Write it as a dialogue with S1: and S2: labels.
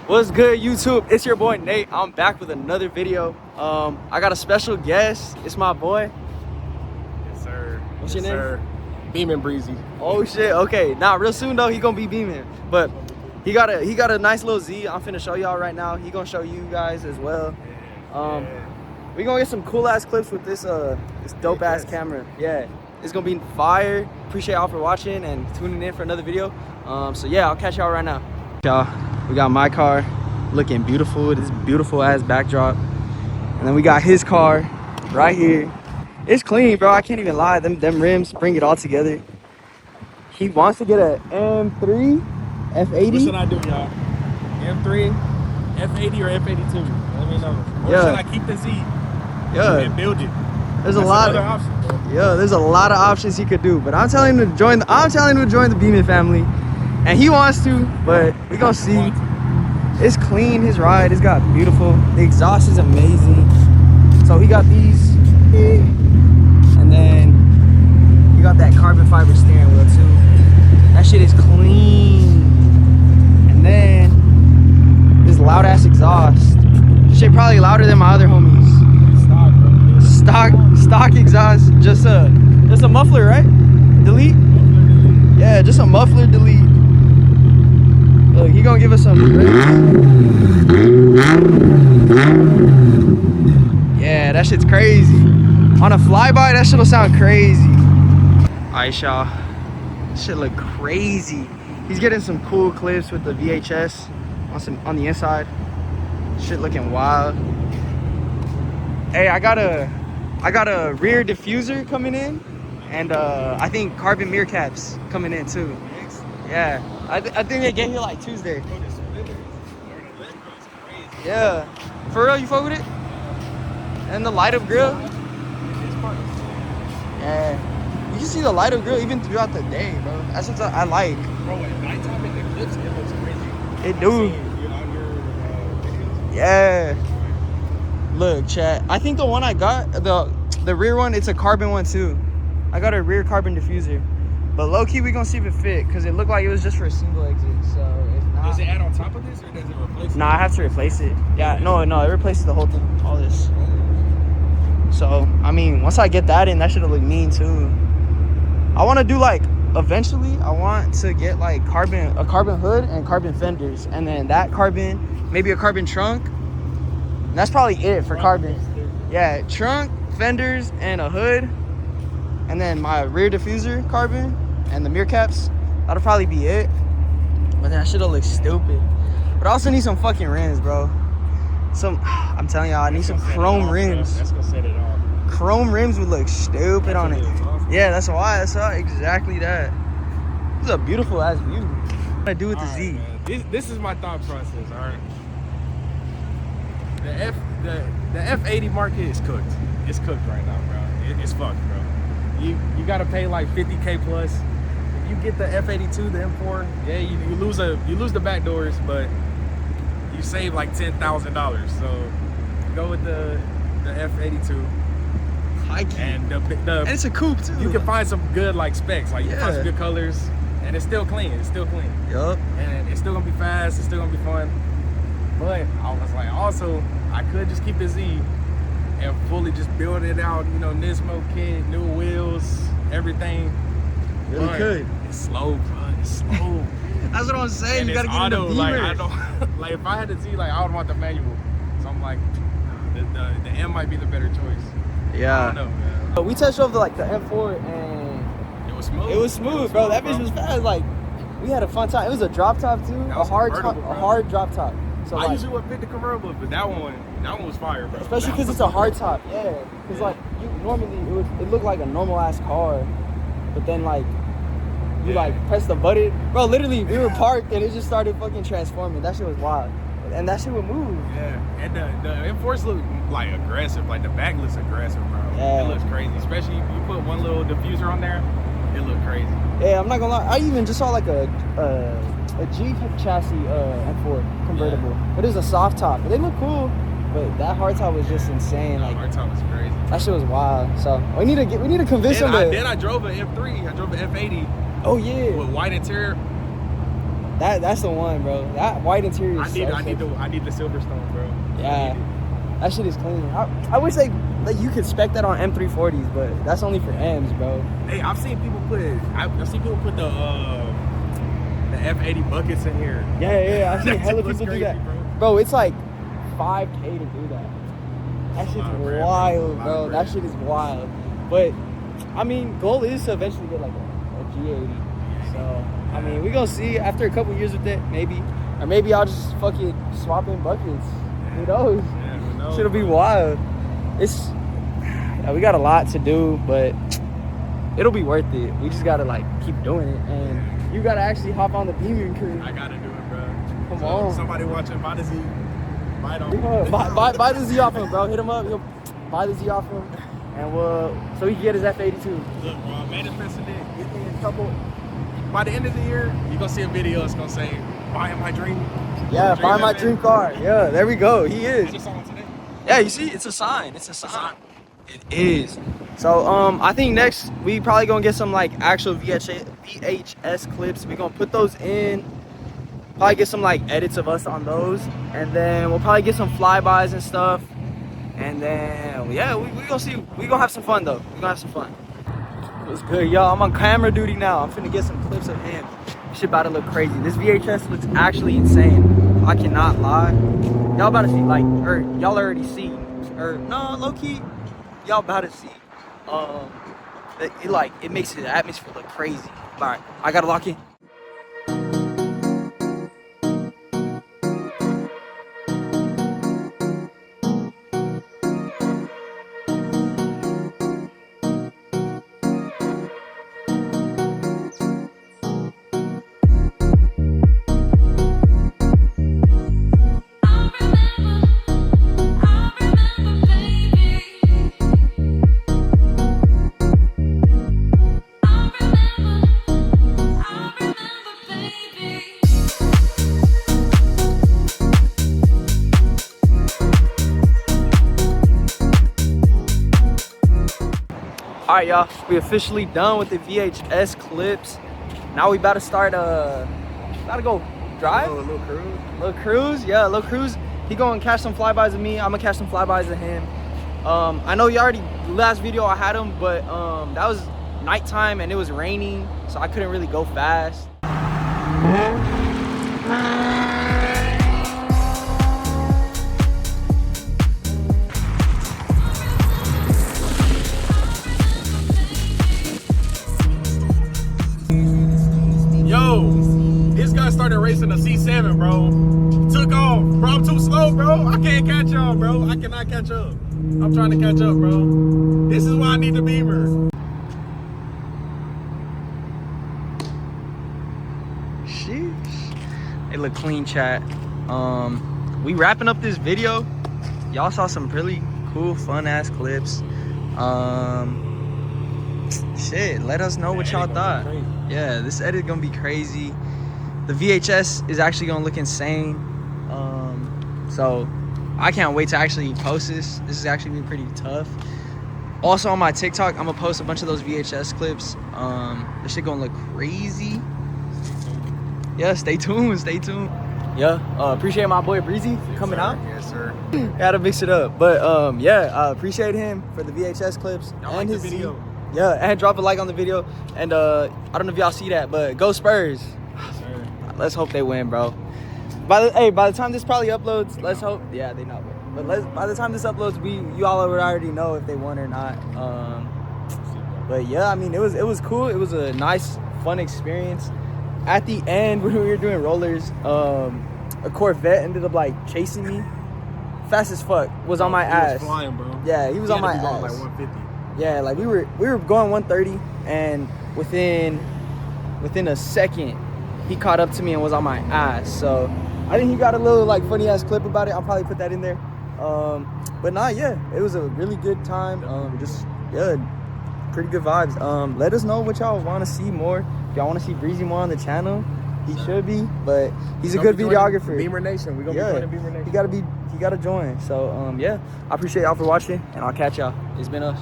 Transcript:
S1: What's good, YouTube? It's your boy Nate. I'm back with another video. I got a special guest. It's my boy.
S2: Yes, sir.
S1: What's your name?
S2: Sir. Beaming Breezy.
S1: Oh shit. Okay. Now real soon though, he gonna be beaming. But he got a nice little Z. I'm finna show y'all right now. He gonna show you guys as well. We gonna get some cool ass clips with this dope ass camera. Yeah. It's gonna be fire. Appreciate y'all for watching and tuning in for another video. So yeah, I'll catch y'all right now. Y'all, we got my car looking beautiful with this beautiful ass backdrop, and then we got his car right here. It's clean, bro. I can't even lie. Them rims bring it all together. He wants to get a M3 F80.
S2: What should I do, y'all? M3, F80 or F82? Let me know. Or should I keep the Z?
S1: Yeah.
S2: And build it?
S1: There's a lot of
S2: options, bro.
S1: Yeah, there's a lot of options he could do, but I'm telling him to join the Beeman family, and he wants to, but we gonna see. It's clean, his ride, it's got beautiful. The exhaust is amazing. So he got these, and then you got that carbon fiber steering wheel too. That shit is clean. And then this loud ass exhaust. Shit probably louder than my other homies. Stock exhaust, just a muffler, right? Delete? Yeah, just a muffler delete. Look, he gonna give us some rims. Yeah, that shit's crazy. On a flyby, that shit'll sound crazy. Alright, y'all. This shit look crazy. He's getting some cool clips with the VHS on the inside. Shit looking wild. Hey, I got a rear diffuser coming in, and I think carbon mirror caps coming in too. Yeah, I think they get here like Tuesday. Yeah, for real, you fuck with it? And the light up grill. Yeah, you can see the light up grill even throughout the day, bro. That's what I like.
S2: Bro, at nighttime in the clips, it looks crazy.
S1: It do. Yeah. Look, chat. I think the one I got, the rear one, it's a carbon one too. I got a rear carbon diffuser, but low key we gonna see if it fit, cause it looked like it was just for a single exit. So if not,
S2: does it add on top of this, or does it replace it?
S1: Nah, I have to replace it. Yeah, no, it replaces the whole thing, all this. So I mean, once I get that in, that should look mean too. I want to do like eventually. I want to get like a carbon hood and carbon fenders, and then that carbon, maybe a carbon trunk. And that's probably it for carbon. Yeah, trunk, fenders, and a hood. And then my rear diffuser carbon and the mirror caps. That'll probably be it. But that shit'll look stupid. But I also need some fucking rims, bro. I'm telling y'all, I need some chrome rims.
S2: That's gonna set it off.
S1: Chrome rims would look stupid on it. Yeah, that's why I saw exactly that. This is a beautiful ass view. What I do with the Z?
S2: This is my thought process, all right? The F80 market is cooked. It's cooked right now, bro. It's fucked, bro. You gotta pay like 50K plus. If you get the F82, the M4, yeah, you lose the back doors, but you save like $10,000. So go with the F82. And
S1: and it's a coupe too.
S2: You can find some good like specs, like you can find some good colors, and it's still clean. It's still clean.
S1: Yup.
S2: And it's still gonna be fast. It's still gonna be fun. But I was like, also, I could just keep the Z and fully just build it out, you know, Nismo kit, new wheels, everything.
S1: Really could.
S2: It's slow, bro. It's slow.
S1: That's what I'm saying.
S2: And
S1: you gotta get
S2: auto,
S1: in the Beamer.
S2: like I don't like if I had the Z, like I would want the manual. So I'm like, the M might be the better choice.
S1: Yeah.
S2: I don't know, man.
S1: But we touched over the M4 and
S2: It was smooth.
S1: it was smooth, bro. That bitch was fast. Like we had a fun time. It was a drop top too. A hard drop top. So
S2: I usually would pick the convertible, but that one was fire, bro.
S1: Especially because it's a hard top. Yeah. Because like you normally it looked like a normal ass car, but then like you like press the button, bro. Literally, we were parked and it just started fucking transforming. That shit was wild, and that shit would move.
S2: Yeah, and the M4s look like aggressive. Like the back looks aggressive, bro.
S1: Yeah.
S2: It looks crazy. Especially if you put one little diffuser on there, it looked crazy.
S1: Yeah, I'm not gonna lie. I even just saw like a Jeep chassis M4 convertible, but it was a soft top. But they look cool. But that hard top was just insane. Like
S2: hard top was crazy.
S1: That shit was wild. So we need to convince him.
S2: Then I drove an M3. I drove an F80.
S1: Oh yeah.
S2: With white interior.
S1: That's the one, bro. That white interior is
S2: I need the Silverstone, bro.
S1: Yeah, that shit is clean. I wish like you could spec that on M340s, but that's only for M's, bro.
S2: Hey, I've seen people put the F80 buckets in here.
S1: Yeah. I've seen hella people do that, bro. It's like $5K to do that. That shit's wild, bro. That shit is wild. But I mean, goal is to eventually get like a G80. So I mean, we gonna see after a couple years with it, maybe, or maybe I'll just fucking swap in buckets. Who knows?
S2: Yeah, who knows?
S1: Shit'll be wild. We got a lot to do, but it'll be worth it. We just gotta like keep doing it, and you gotta actually hop on the Beamer crew.
S2: I gotta do it, bro.
S1: Come on.
S2: Somebody watching, buy the Z. Buy it on.
S1: Buy the Z off him, bro. Hit him up. He'll buy the Z off him, and so he can get his F82.
S2: Look, bro, I manifested it. Get me a couple. By the end of the year, you're gonna see a video. It's gonna say, "Buying my dream."
S1: Yeah, buy my dream car. Yeah, there we go. He is.
S2: I just saw one today.
S1: Yeah, you see, it's a sign. It's a sign. It is. So I think next we probably gonna get some like actual VHS clips. We're gonna put those in. Probably get some like edits of us on those, and then we'll probably get some flybys and stuff. And then yeah, we gonna see. We gonna have some fun though. We gonna have some fun. What's good, y'all? I'm on camera duty now. I'm finna get some clips of him. Shit about to look crazy. This VHS looks actually insane. I cannot lie. Y'all about to see like, or y'all already see, or no, low key. Y'all about to see. It makes the atmosphere look crazy. All right, I gotta lock in. All right, y'all, we officially done with the VHS clips. Now we about to start about to go drive. Little cruise, yeah, little cruise. He gonna catch some flybys of me. I'm gonna catch some flybys of him. I know you already, last video I had him, but that was nighttime and it was raining, so I couldn't really go fast.
S2: Yo, this guy started racing a C7, bro. Took off. Bro, I'm too slow, bro. I can't catch up, bro. I cannot catch up. I'm trying to catch up, bro. This is why I need the Beamer.
S1: Sheesh. Hey, look clean, chat. We wrapping up this video. Y'all saw some really cool, fun ass clips. Shit, let us know what y'all thought. Yeah, this edit gonna be crazy. The VHS is actually gonna look insane. So I can't wait to actually post this. This is actually gonna be pretty tough. Also on my TikTok, I'm gonna post a bunch of those VHS clips. This shit gonna look crazy. Yeah, stay tuned, stay tuned. Yeah, appreciate my boy Breezy coming out.
S2: Yes, sir.
S1: Gotta mix it up. But yeah, I appreciate him for the VHS clips
S2: I
S1: and
S2: like
S1: his
S2: the video.
S1: Yeah, and drop a like on the video. And I don't know if y'all see that, but go Spurs.
S2: Sir.
S1: Let's hope they win, bro. By the time this probably uploads, let's hope. Yeah, they not win. But by the time this uploads, you all would already know if they won or not. But yeah, I mean, it was cool. It was a nice, fun experience. At the end, when we were doing rollers, a Corvette ended up like chasing me, fast as fuck. Was on my ass.
S2: He was flying, bro.
S1: Yeah, he was on my ass.
S2: Going like 150.
S1: Yeah, like we were going 130, and within a second, he caught up to me and was on my ass. So I think he got a little like funny ass clip about it. I'll probably put that in there. But nah, yeah, it was a really good time. Just yeah, pretty good vibes. Let us know what y'all want to see more. If y'all want to see Breezy more on the channel, he should be. But he's a good videographer.
S2: Beamer Nation, we gonna be joining Beamer Nation.
S1: He gotta join. So yeah, I appreciate y'all for watching, and I'll catch y'all. It's been us.